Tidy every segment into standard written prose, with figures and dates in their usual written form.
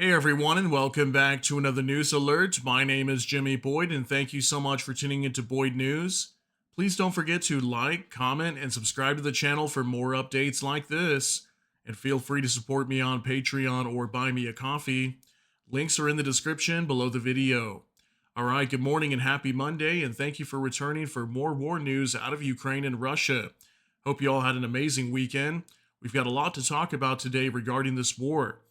Hey everyone, and welcome back to another news alert. My name is Jimmy Boyd, and thank you so much for tuning into Boyd News. Please don't forget to like, comment, and subscribe to the channel for more updates like this. And feel free to support me on Patreon or buy me a coffee. Links are in the description below the video. All right, good morning and happy Monday, and thank you for returning for more war news out of Ukraine and Russia. Hope you all had an amazing weekend. We've got a lot to talk about today regarding this war.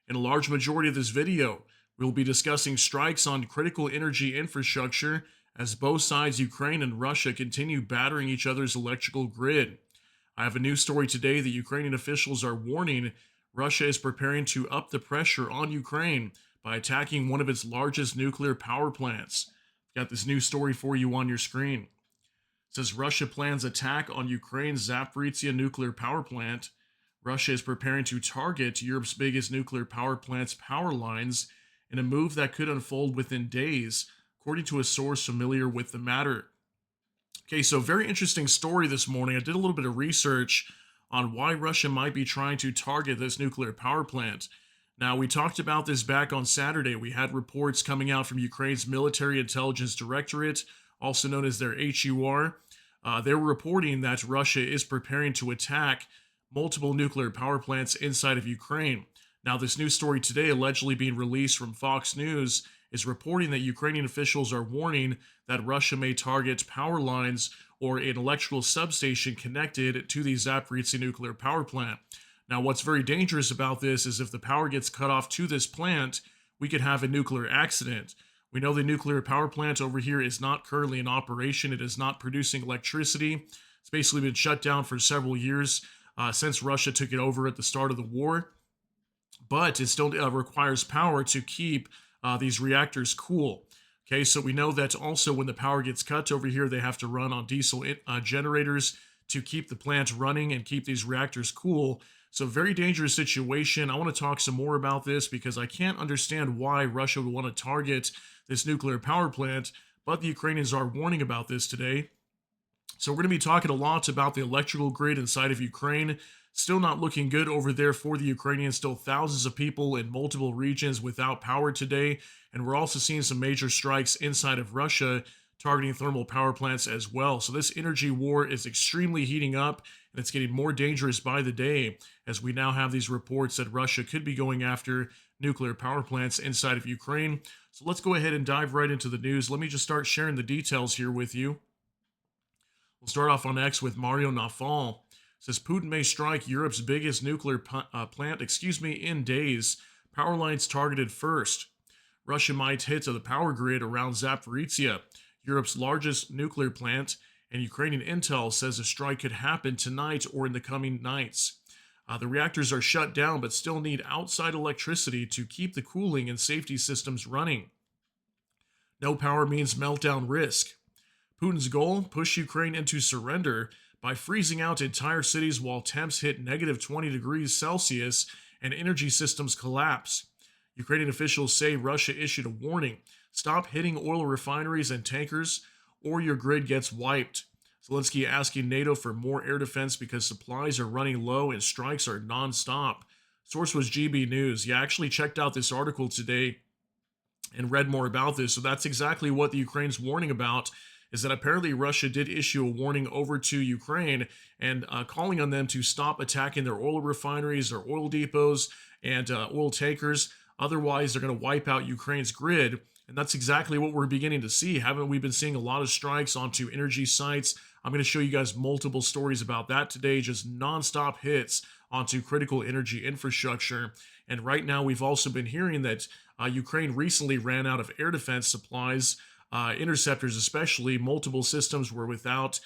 In a large majority of this video, we'll be discussing strikes on critical energy infrastructure as both sides, Ukraine and Russia, continue battering each other's electrical grid. I have a news story today that Ukrainian officials are warning Russia is preparing to up the pressure on Ukraine by attacking one of its largest nuclear power plants. I've got this news story for you on your screen. It says Russia plans attack on Ukraine's Zaporizhzhia nuclear power plant. Russia is preparing to target Europe's biggest nuclear power plant's power lines in a move that could unfold within days, according to a source familiar with the matter. Okay, so very interesting story this morning. I did a little bit of research on why Russia might be trying to target this nuclear power plant. Now, we talked about this back on Saturday. We had reports coming out from Ukraine's Military Intelligence Directorate, also known as their HUR. They were reporting that Russia is preparing to attack multiple nuclear power plants inside of Ukraine. Now, this news story today, allegedly being released from Fox News, is reporting that Ukrainian officials are warning that Russia may target power lines or an electrical substation connected to the Zaporizhzhia nuclear power plant. Now, what's very dangerous about this is if the power gets cut off to this plant, we could have a nuclear accident. We know the nuclear power plant over here is not currently in operation. It is not producing electricity. It's basically been shut down for several years since Russia took it over at the start of the war. But it still requires power to keep these reactors cool. Okay, so we know that also when the power gets cut over here, they have to run on diesel generators to keep the plant running and keep these reactors cool. So, very dangerous situation. I want to talk some more about this because I can't understand why Russia would want to target this nuclear power plant, but the Ukrainians are warning about this today. So, we're going to be talking a lot about the electrical grid inside of Ukraine. Still not looking good over there for the Ukrainians. Still thousands of people in multiple regions without power today. And we're also seeing some major strikes inside of Russia targeting thermal power plants as well. So this energy war is extremely heating up, and it's getting more dangerous by the day as we now have these reports that Russia could be going after nuclear power plants inside of Ukraine. So let's go ahead and dive right into the news. Let me just start sharing the details here with you. We'll start off on X with Mario Nafal. Says Putin may strike Europe's biggest nuclear plant, in days. Power lines targeted first. Russia might hit the power grid around Zaporizhzhia, Europe's largest nuclear plant, and Ukrainian intel says a strike could happen tonight or in the coming nights. The reactors are shut down but still need outside electricity to keep the cooling and safety systems running. No power means meltdown risk. Putin's goal: push Ukraine into surrender by freezing out entire cities while temps hit negative 20 degrees Celsius and energy systems collapse. Ukrainian officials say Russia issued a warning: stop hitting oil refineries and tankers, or your grid gets wiped. Zelensky asking NATO for more air defense because supplies are running low and strikes are non-stop. Source was GB News. Yeah, I actually checked out this article today and read more about this. So that's exactly what the Ukraine's warning about, is that apparently Russia did issue a warning over to Ukraine and calling on them to stop attacking their oil refineries, their oil depots, and oil tankers. Otherwise, they're going to wipe out Ukraine's grid. And that's exactly what we're beginning to see. Haven't we been seeing a lot of strikes onto energy sites? I'm going to show you guys multiple stories about that today, just nonstop hits onto critical energy infrastructure. And right now, we've also been hearing that Ukraine recently ran out of air defense supplies, interceptors especially. Multiple systems were without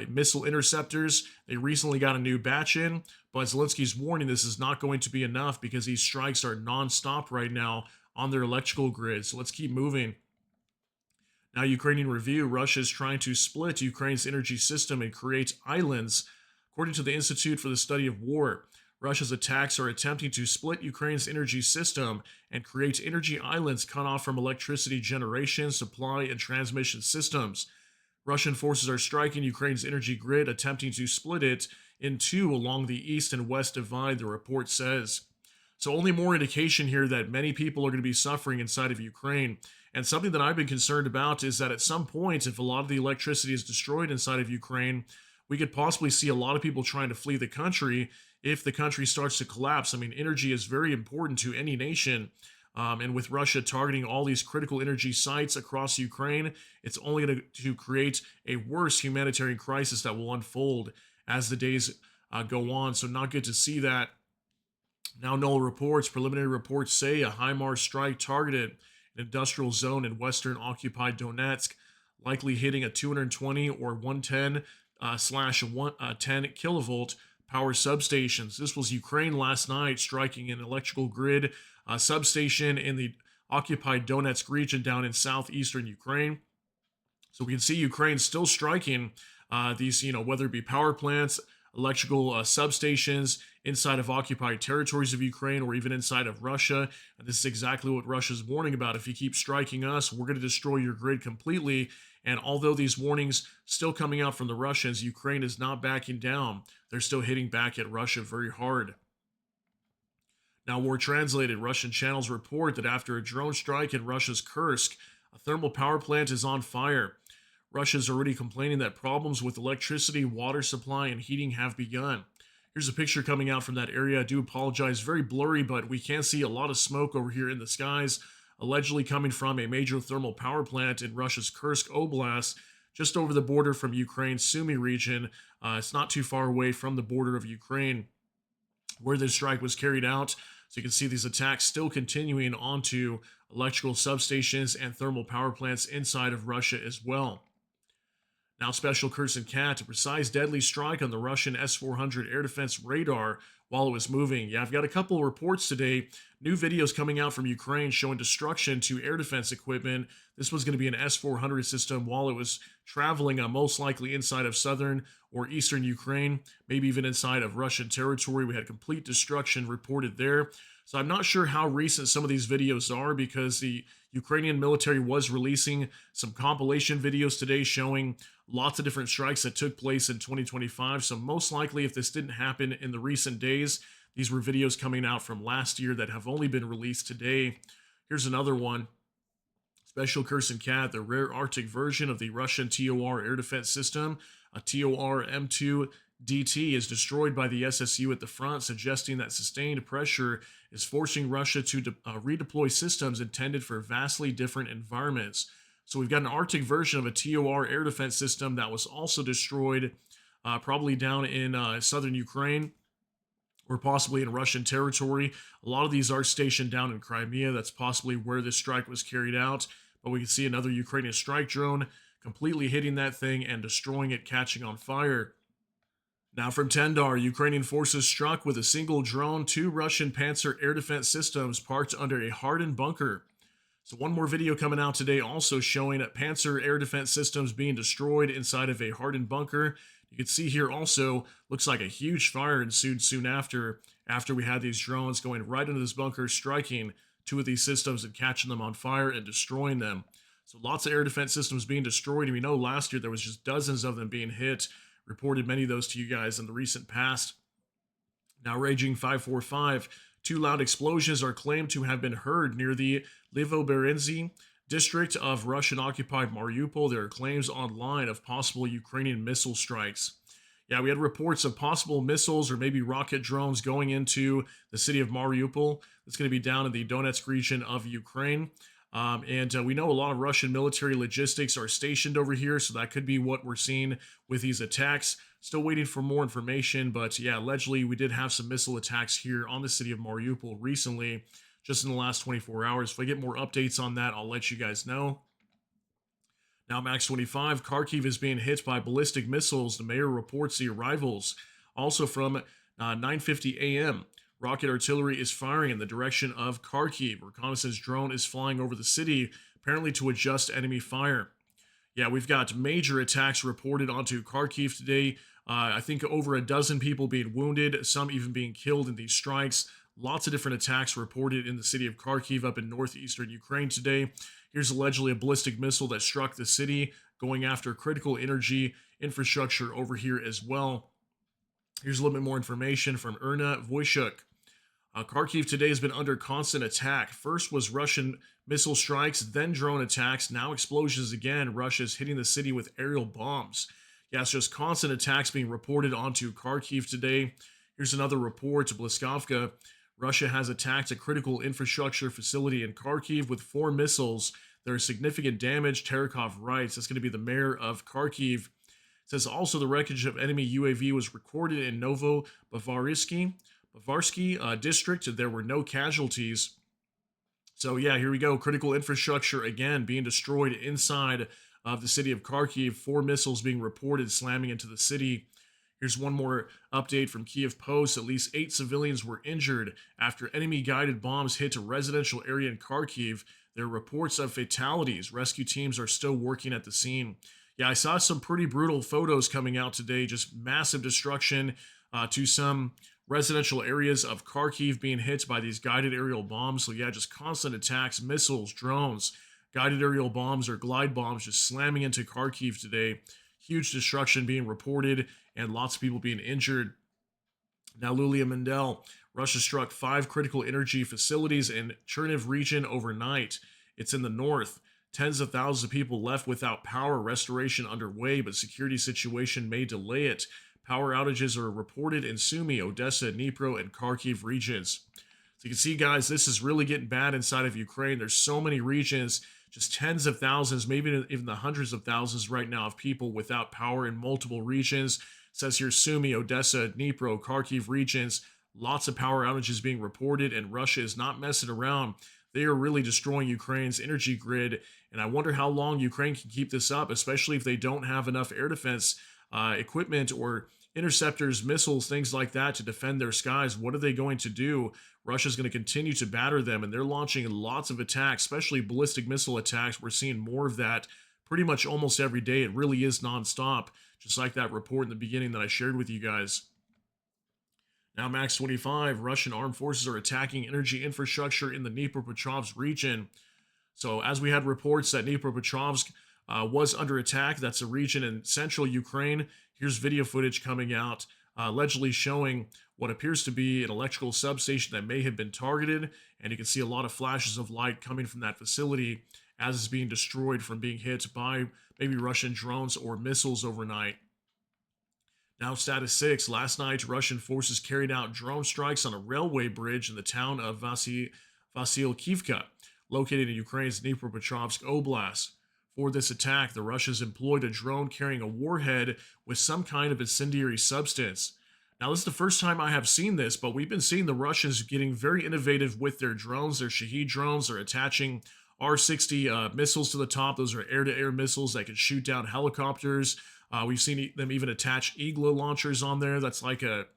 missile interceptors. They recently got a new batch in, but Zelensky's warning this is not going to be enough because these strikes are nonstop right now on their electrical grid. So let's keep moving. Now, Ukrainian Review: Russia is trying to split Ukraine's energy system and create islands. According to the Institute for the Study of War, Russia's attacks are attempting to split Ukraine's energy system and create energy islands cut off from electricity generation, supply, and transmission systems. Russian forces are striking Ukraine's energy grid, attempting to split it in two along the east and west divide, the report says. So, only more indication here that many people are going to be suffering inside of Ukraine. And something that I've been concerned about is that at some point, if a lot of the electricity is destroyed inside of Ukraine, we could possibly see a lot of people trying to flee the country if the country starts to collapse. I mean, energy is very important to any nation. And with Russia targeting all these critical energy sites across Ukraine, it's only going to create a worse humanitarian crisis that will unfold as the days go on. So, not good to see that. Now, preliminary reports say a HIMARS strike targeted an industrial zone in western occupied Donetsk, likely hitting a 220 or 110 slash 110 kilovolt power substations. This was Ukraine last night striking an electrical grid substation in the occupied Donetsk region down in southeastern Ukraine. So we can see Ukraine still striking these, whether it be power plants, electrical substations inside of occupied territories of Ukraine or even inside of Russia. And this is exactly what Russia's warning about. If you keep striking us, we're going to destroy your grid completely. And although these warnings still coming out from the Russians, Ukraine is not backing down. They're still hitting back at Russia very hard. Now, more translated, Russian channels report that after a drone strike in Russia's Kursk, a thermal power plant is on fire. Russia's already complaining that problems with electricity, water supply, and heating have begun. Here's a picture coming out from that area. I do apologize, very blurry, but we can see a lot of smoke over here in the skies, allegedly coming from a major thermal power plant in Russia's Kursk Oblast, just over the border from Ukraine's Sumy region. It's not too far away from the border of Ukraine where this strike was carried out. So you can see these attacks still continuing onto electrical substations and thermal power plants inside of Russia as well. Now, Special Kursin Cat, a precise deadly strike on the Russian S-400 air defense radar while it was moving. Yeah, I've got a couple of reports today. New videos coming out from Ukraine showing destruction to air defense equipment. This was going to be an S-400 system while it was traveling, most likely inside of southern or eastern Ukraine, maybe even inside of Russian territory. We had complete destruction reported there. So I'm not sure how recent some of these videos are because the Ukrainian military was releasing some compilation videos today showing lots of different strikes that took place in 2025. So most likely, if this didn't happen in the recent days, these were videos coming out from last year that have only been released today. Here's another one. Special Kursin Cat, the rare Arctic version of the Russian TOR air defense system, a TOR M2 DT, is destroyed by the SSU at the front, suggesting that sustained pressure is forcing Russia to redeploy systems intended for vastly different environments. So we've got an Arctic version of a TOR air defense system that was also destroyed probably down in southern Ukraine or possibly in Russian territory. A lot of these are stationed down in Crimea. That's possibly where this strike was carried out. But we can see another Ukrainian strike drone completely hitting that thing and destroying it, catching on fire. Now from Tendar, Ukrainian forces struck with a single drone 2 Russian Panzer air defense systems parked under a hardened bunker. So one more video coming out today also showing Panzer air defense systems being destroyed inside of a hardened bunker. You can see here also, looks like a huge fire ensued soon after we had these drones going right into this bunker, striking 2 of these systems and catching them on fire and destroying them. So lots of air defense systems being destroyed. And we know last year there was just dozens of them being hit. Reported many of those to you guys in the recent past. Now raging 545, 2 loud explosions are claimed to have been heard near the Livoberezhny district of Russian-occupied Mariupol. There are claims online of possible Ukrainian missile strikes. Yeah, we had reports of possible missiles or maybe rocket drones going into the city of Mariupol. It's going to be down in the Donetsk region of Ukraine. And we know a lot of Russian military logistics are stationed over here, so that could be what we're seeing with these attacks. Still waiting for more information, but yeah, allegedly we did have some missile attacks here on the city of Mariupol recently, just in the last 24 hours. If I get more updates on that, I'll let you guys know. Now, Max 25, Kharkiv is being hit by ballistic missiles. The mayor reports the arrivals. Also from 9:50 a.m., rocket artillery is firing in the direction of Kharkiv. Reconnaissance drone is flying over the city, apparently to adjust enemy fire. Yeah, we've got major attacks reported onto Kharkiv today. I think over a dozen people being wounded, some even being killed in these strikes. Lots of different attacks reported in the city of Kharkiv up in northeastern Ukraine today. Here's allegedly a ballistic missile that struck the city, going after critical energy infrastructure over here as well. Here's a little bit more information from Erna Wojciech. Kharkiv today has been under constant attack. First was Russian missile strikes, then drone attacks, now explosions again. Russia's hitting the city with aerial bombs. Yeah, it's just constant attacks being reported onto Kharkiv today. Here's another report to Bliskovka. Russia has attacked a critical infrastructure facility in Kharkiv with 4 missiles. There is significant damage, Terekov writes. That's going to be the mayor of Kharkiv. It says also the wreckage of enemy UAV was recorded in Novo Bavarsky district. There were no casualties. So yeah, here we go. Critical infrastructure again being destroyed inside of the city of Kharkiv. 4 missiles being reported slamming into the city. Here's one more update from Kiev Post. At least 8 civilians were injured after enemy-guided bombs hit a residential area in Kharkiv. There are reports of fatalities. Rescue teams are still working at the scene. Yeah, I saw some pretty brutal photos coming out today. Just massive destruction to some residential areas of Kharkiv being hit by these guided aerial bombs. So yeah, just constant attacks, missiles, drones, guided aerial bombs or glide bombs just slamming into Kharkiv today. Huge destruction being reported and lots of people being injured. Now, Lulia Mendel, Russia struck 5 critical energy facilities in Cherniv region overnight. It's in the north. Tens of thousands of people left without power. Restoration underway, but security situation may delay it. Power outages are reported in Sumy, Odessa, Dnipro, and Kharkiv regions. So you can see, guys, this is really getting bad inside of Ukraine. There's so many regions, just tens of thousands, maybe even the hundreds of thousands right now of people without power in multiple regions. It says here Sumy, Odessa, Dnipro, Kharkiv regions. Lots of power outages being reported, and Russia is not messing around. They are really destroying Ukraine's energy grid, and I wonder how long Ukraine can keep this up, especially if they don't have enough air defense equipment or interceptors, missiles, things like that to defend their skies. What are they going to do? Russia's going to continue to batter them, and they're launching lots of attacks, especially ballistic missile attacks. We're seeing more of that pretty much almost every day. It really is nonstop, just like that report in the beginning that I shared with you guys. Now, Max 25, Russian armed forces are attacking energy infrastructure in the Dnipropetrovsk region. So, as we had reports that Dnipropetrovsk was under attack, that's a region in central Ukraine. Here's video footage coming out, allegedly showing what appears to be an electrical substation that may have been targeted. And you can see a lot of flashes of light coming from that facility as it's being destroyed from being hit by maybe Russian drones or missiles overnight. Now, status 6. Last night, Russian forces carried out drone strikes on a railway bridge in the town of Vasilkivka, located in Ukraine's Dnipropetrovsk Oblast. For this attack, the Russians employed a drone carrying a warhead with some kind of incendiary substance. Now, this is the first time I have seen this, but we've been seeing the Russians getting very innovative with their drones. Their Shahed drones are attaching R-60 missiles to the top. Those are air-to-air missiles that can shoot down helicopters. We've seen them even attach Eagle launchers on there. That's like a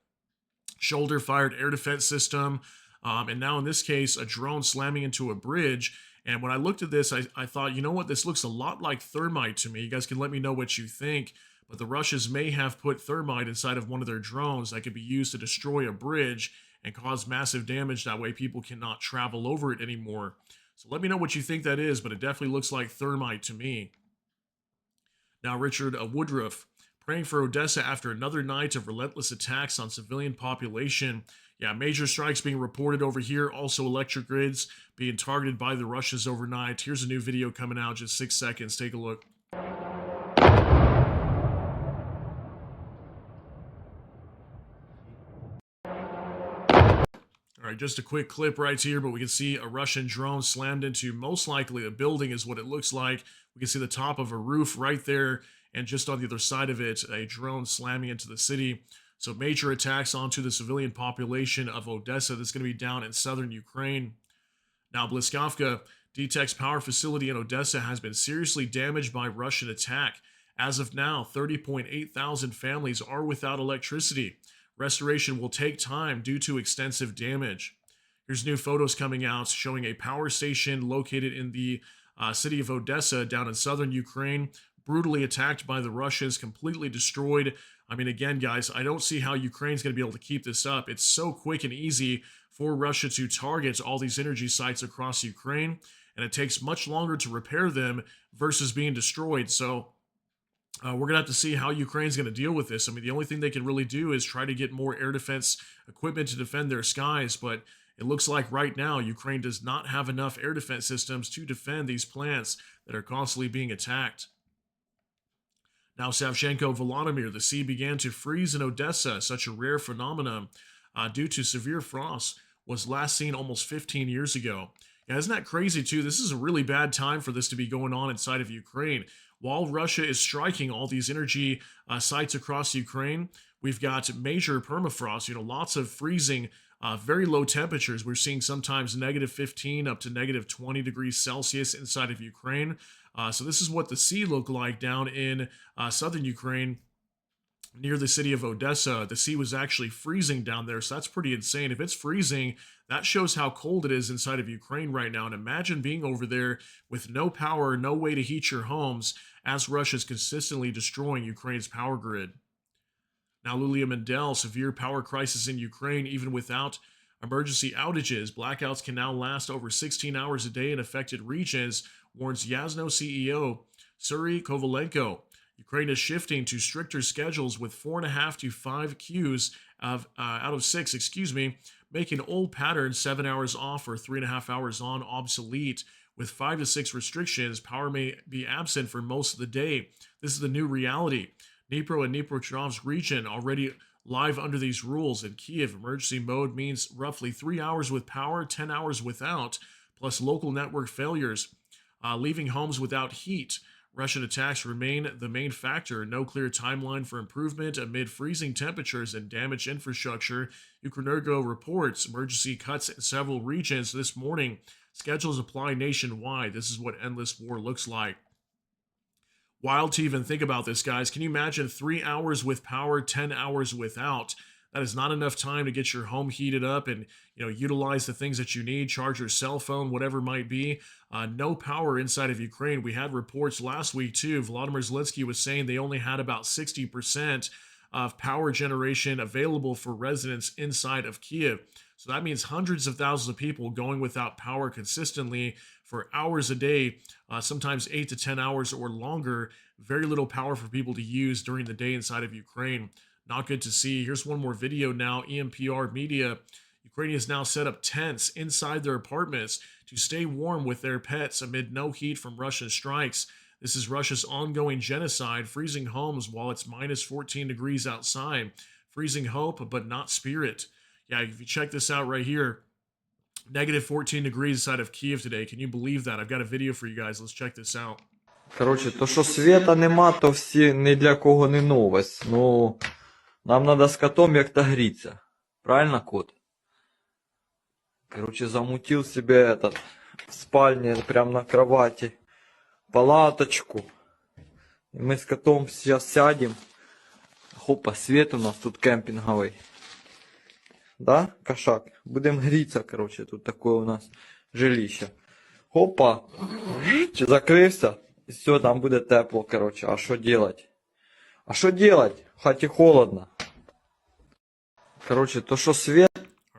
shoulder-fired air defense system. And now in this case, a drone slamming into a bridge. And when I looked at this, I thought, you know what? This looks a lot like thermite to me. You guys can let me know what you think. But the Russians may have put thermite inside of one of their drones that could be used to destroy a bridge and cause massive damage. That way people cannot travel over it anymore. So let me know what you think that is, but it definitely looks like thermite to me. Now, Richard Woodruff, praying for Odessa after another night of relentless attacks on civilian population. Yeah, major strikes being reported over here. Also, electric grids being targeted by the Russians overnight. Here's a new video coming out, just 6 seconds. Take a look. All right, just a quick clip right here, but we can see a Russian drone slammed into most likely a building is what it looks like. We can see the top of a roof right there, and just on the other side of it, a drone slamming into the city. So major attacks onto the civilian population of Odessa that's going to be down in southern Ukraine. Now, Bliskovka, DTEC's power facility in Odessa has been seriously damaged by Russian attack. As of now, 30.8 thousand families are without electricity. Restoration will take time due to extensive damage. Here's new photos coming out showing a power station located in the city of Odessa down in southern Ukraine, brutally attacked by the Russians, completely destroyed. I mean, again, guys, I don't see how Ukraine's going to be able to keep this up. It's so quick and easy for Russia to target all these energy sites across Ukraine, and it takes much longer to repair them versus being destroyed. So we're going to have to see how Ukraine's going to deal with this. I mean, the only thing they can really do is try to get more air defense equipment to defend their skies, but It looks like right now Ukraine does not have enough air defense systems to defend these plants that are constantly being attacked. Now, Savchenko Volodymyr, the sea began to freeze in Odessa, such a rare phenomenon due to severe frost, was last seen almost 15 years ago. Yeah, isn't that crazy, too? This is a really bad time for this to be going on inside of Ukraine. While Russia is striking all these energy sites across Ukraine, we've got major permafrost, lots of freezing, very low temperatures. We're seeing sometimes negative 15 up to negative 20 degrees Celsius inside of Ukraine. So this is what the sea looked like down in southern Ukraine near the city of Odessa. The sea was actually freezing down there, so that's pretty insane. If it's freezing, that shows how cold it is inside of Ukraine right now. And imagine being over there with no power, no way to heat your homes as Russia's consistently destroying Ukraine's power grid. Now, Lulia Mendel, severe power crisis in Ukraine, even without emergency outages. Blackouts can now last over 16 hours a day in affected regions, warns Yasno CEO Suri Kovalenko. Ukraine is shifting to stricter schedules with 4.5 to 5 queues out of 6, making old patterns 7 hours off or 3.5 hours on obsolete. With 5 to 6 restrictions, power may be absent for most of the day. This is the new reality. Dnipro and Dnipropetrovsk region already live under these rules. In Kiev, emergency mode means roughly 3 hours with power, 10 hours without, plus local network failures, leaving homes without heat. Russian attacks remain the main factor. No clear timeline for improvement amid freezing temperatures and damaged infrastructure. Ukrenergo reports emergency cuts in several regions this morning. Schedules apply nationwide. This is what endless war looks like. Wild to even think about this, guys. Can you imagine 3 hours with power, 10 hours without? That is not enough time to get your home heated up and utilize the things that you need, charge your cell phone, whatever it might be. No power inside of Ukraine. We had reports last week too. Volodymyr Zelensky was saying they only had about 60% of power generation available for residents inside of Kiev. So that means hundreds of thousands of people going without power consistently for hours a day, sometimes 8 to 10 hours or longer. Very little power for people to use during the day inside of Ukraine. Not good to see. Here's one more video now. EMPR Media. Ukrainians now set up tents inside their apartments to stay warm with their pets amid no heat from Russian strikes. This is Russia's ongoing genocide, freezing homes while it's minus 14 degrees outside. Freezing hope, but not spirit. Yeah, if you check this out right here, negative 14 degrees inside of Kiev today. Can you believe that? I've got a video for you guys. Let's check this out. Коротше, то що світа нема, то всі ні для кого не новость. Ну, нам надо з котом як-то гріться. Правильно, кот? Короче, замутил себе в спальне, прям на кровати, палаточку. И мы с котом сейчас сядем. Хопа, свет у нас тут кемпинговый. Да, кошак? Будем гріться, короче, тут такое у нас жилище. Хопа, закрився. И все, там будет тепло, короче. А что делать? А что делать? В хате холодно. Короче, то что свет.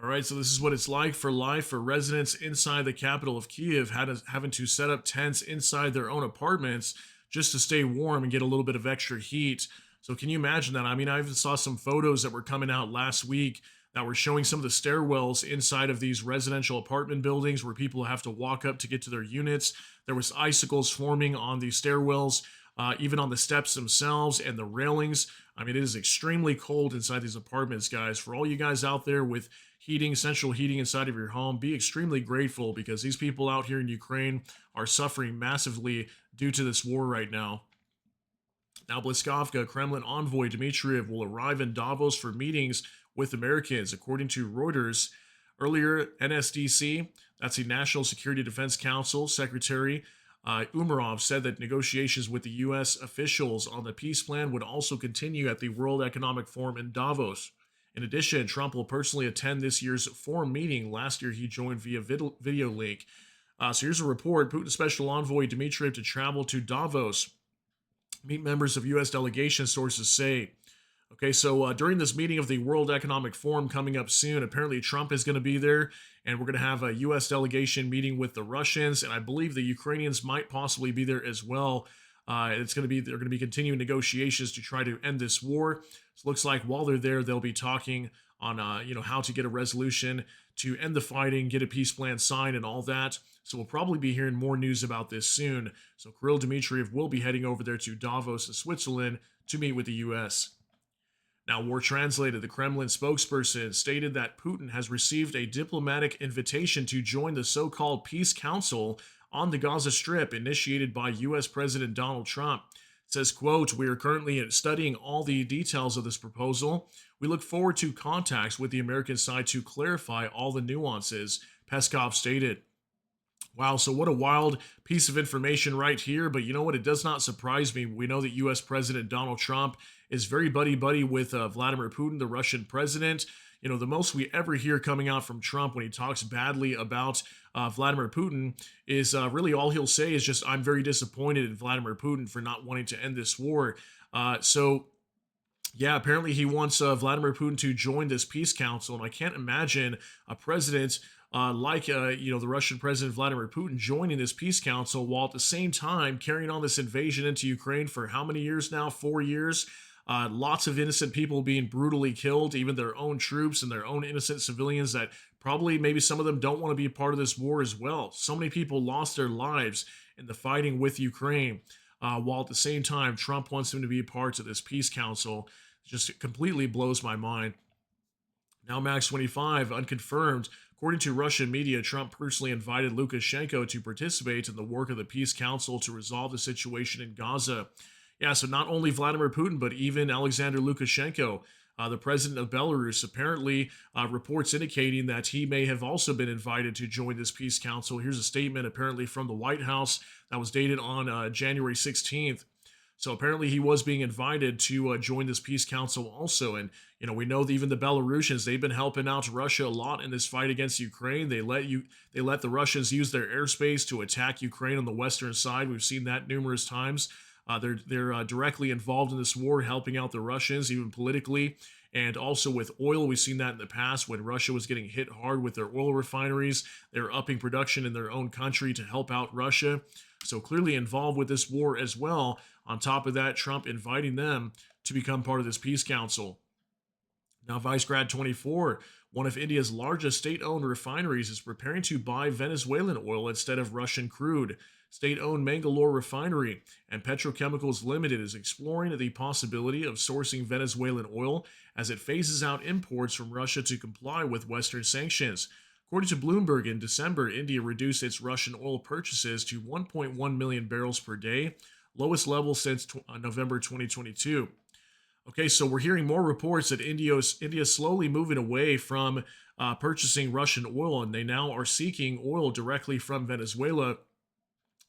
All right, so this is what it's like for life for residents inside the capital of Kiev, having to set up tents inside their own apartments just to stay warm and get a little bit of extra heat. So can you imagine that? I mean, I even saw some photos that were coming out last week that were showing some of the stairwells inside of these residential apartment buildings where people have to walk up to get to their units. There was icicles forming on these stairwells, even on the steps themselves and the railings. I mean, it is extremely cold inside these apartments, guys. For all you guys out there with heating, central heating inside of your home, be extremely grateful because these people out here in Ukraine are suffering massively due to this war right now. Now, Bliskovka, Kremlin envoy Dmitriev will arrive in Davos for meetings with Americans, according to Reuters. Earlier, NSDC, that's the National Security Defense Council Secretary Umerov, said that negotiations with the U.S. officials on the peace plan would also continue at the World Economic Forum in Davos. In addition, Trump will personally attend this year's forum meeting. Last year, he joined via video link. So here's a report. Putin's special envoy Dmitriev to travel to Davos, meet members of U.S. delegation, sources say. Okay, so during this meeting of the World Economic Forum coming up soon, apparently Trump is going to be there, and we're going to have a U.S. delegation meeting with the Russians, and I believe the Ukrainians might possibly be there as well. They're going to be continuing negotiations to try to end this war. So it looks like while they're there, they'll be talking on how to get a resolution to end the fighting, get a peace plan signed, and all that. So we'll probably be hearing more news about this soon. So Kirill Dmitriev will be heading over there to Davos, Switzerland, to meet with the U.S. Now, War Translated, the Kremlin spokesperson stated that Putin has received a diplomatic invitation to join the so-called Peace Council on the Gaza Strip initiated by U.S. President Donald Trump. It says, quote, "We are currently studying all the details of this proposal. We look forward to contacts with the American side to clarify all the nuances," Peskov stated. Wow, so what a wild piece of information right here. But you know what? It does not surprise me. We know that U.S. President Donald Trump is very buddy-buddy with Vladimir Putin, the Russian president. You know, the most we ever hear coming out from Trump when he talks badly about Vladimir Putin is really all he'll say is just, "I'm very disappointed in Vladimir Putin for not wanting to end this war." Yeah, apparently he wants Vladimir Putin to join this peace council, and I can't imagine a president the Russian president Vladimir Putin joining this peace council while at the same time carrying on this invasion into Ukraine for how many years now? 4 years. Lots of innocent people being brutally killed, even their own troops and their own innocent civilians that probably maybe some of them don't want to be a part of this war as well. So many people lost their lives in the fighting with Ukraine, while at the same time Trump wants them to be a part of this peace council. It just completely blows my mind. Now, Max 25, unconfirmed. According to Russian media, Trump personally invited Lukashenko to participate in the work of the Peace Council to resolve the situation in Gaza. Yeah, so not only Vladimir Putin, but even Alexander Lukashenko, the president of Belarus, apparently reports indicating that he may have also been invited to join this Peace Council. Here's a statement apparently from the White House that was dated on January 16th. So apparently he was being invited to join this peace council also. And, you know, we know that even the Belarusians, they've been helping out Russia a lot in this fight against Ukraine. They let the Russians use their airspace to attack Ukraine on the western side. We've seen that numerous times. They're directly involved in this war, helping out the Russians, even politically. And also with oil, we've seen that in the past when Russia was getting hit hard with their oil refineries. They're upping production in their own country to help out Russia. So clearly involved with this war as well. On top of that, Trump inviting them to become part of this peace council. Now, Vicegrad 24, one of India's largest state-owned refineries, is preparing to buy Venezuelan oil instead of Russian crude. State-owned Mangalore Refinery and Petrochemicals Limited is exploring the possibility of sourcing Venezuelan oil as it phases out imports from Russia to comply with Western sanctions. According to Bloomberg, in December, India reduced its Russian oil purchases to 1.1 million barrels per day, lowest level since November 2022. Okay, so we're hearing more reports that India is slowly moving away from purchasing Russian oil, and they now are seeking oil directly from Venezuela.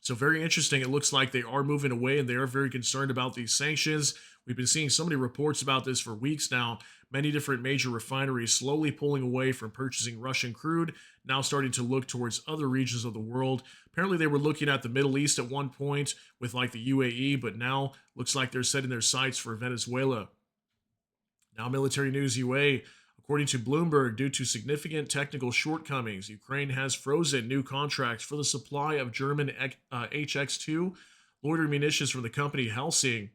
So very interesting. It looks like they are moving away and they are very concerned about these sanctions. We've been seeing so many reports about this for weeks now. Many different major refineries slowly pulling away from purchasing Russian crude, now starting to look towards other regions of the world. Apparently they were looking at the Middle East at one point with like the UAE, but now looks like they're setting their sights for Venezuela. Now, military news UA. According to Bloomberg, due to significant technical shortcomings, Ukraine has frozen new contracts for the supply of German HX-2 loitering munitions from the company Helsing.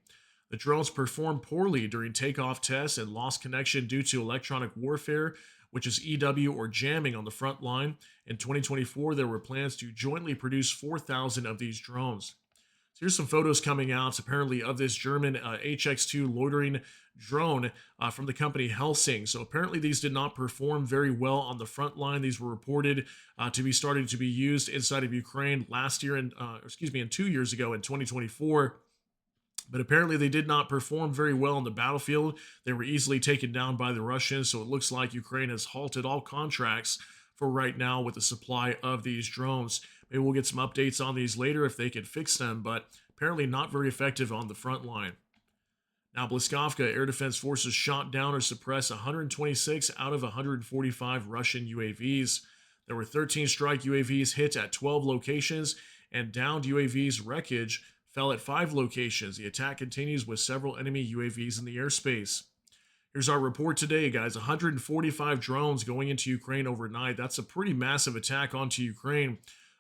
The drones performed poorly during takeoff tests and lost connection due to electronic warfare, which is EW or jamming on the front line. In 2024, there were plans to jointly produce 4,000 of these drones. So here's some photos coming out, apparently, of this German HX-2 loitering drone from the company Helsing. So apparently these did not perform very well on the front line. These were reported to be starting to be used inside of Ukraine last year, and 2 years ago in 2024. But apparently they did not perform very well on the battlefield. They were easily taken down by the Russians. So it looks like Ukraine has halted all contracts for right now with the supply of these drones. Maybe we'll get some updates on these later if they can fix them, but apparently not very effective on the front line. Now, Bliskovka, air defense forces shot down or suppressed 126 out of 145 Russian UAVs. There were 13 strike UAVs hit at 12 locations, and downed UAVs wreckage fell at 5 locations. The attack continues with several enemy UAVs in the airspace. Here's our report today, guys. 145 drones going into Ukraine overnight. That's a pretty massive attack onto Ukraine.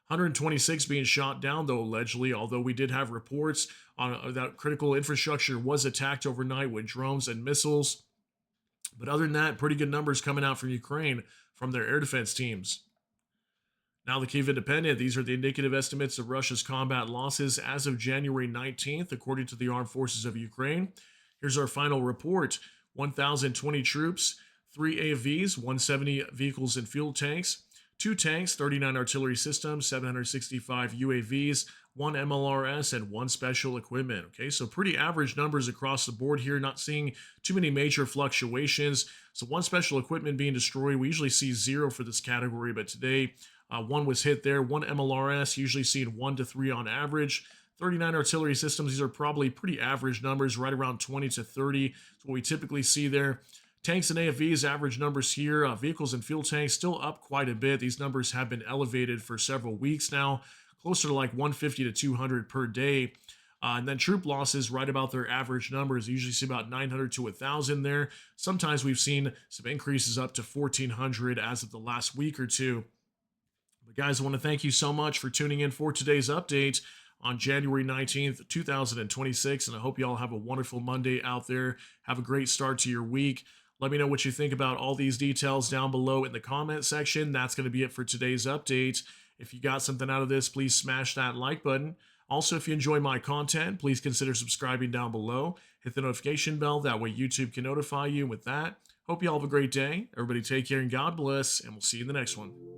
126 being shot down, though, allegedly, although we did have reports on that critical infrastructure was attacked overnight with drones and missiles. But other than that, pretty good numbers coming out from Ukraine from their air defense teams. Now, the Kyiv Independent, these are the indicative estimates of Russia's combat losses as of January 19th, according to the Armed Forces of Ukraine. Here's our final report: 1,020 troops, 3 AVs, 170 vehicles and fuel tanks, 2 tanks, 39 artillery systems, 765 UAVs, 1 MLRS, and 1 special equipment. Okay, so pretty average numbers across the board here, not seeing too many major fluctuations. So 1 special equipment being destroyed, we usually see 0 for this category, but today 1 was hit there. 1 MLRS, usually seeing 1 to 3 on average. 39 artillery systems, these are probably pretty average numbers, right around 20 to 30. That's what we typically see there. Tanks and AFVs, average numbers here. Vehicles and fuel tanks still up quite a bit. These numbers have been elevated for several weeks now, closer to like 150 to 200 per day. And then troop losses, right about their average numbers. You usually see about 900 to 1,000 there. Sometimes we've seen some increases up to 1,400 as of the last week or two. But guys, I want to thank you so much for tuning in for today's update on January 19th, 2026. And I hope you all have a wonderful Monday out there. Have a great start to your week. Let me know what you think about all these details down below in the comment section. That's going to be it for today's update. If you got something out of this, please smash that like button. Also, if you enjoy my content, please consider subscribing down below. Hit the notification bell. That way YouTube can notify you. With that, hope you all have a great day. Everybody take care and God bless, and we'll see you in the next one.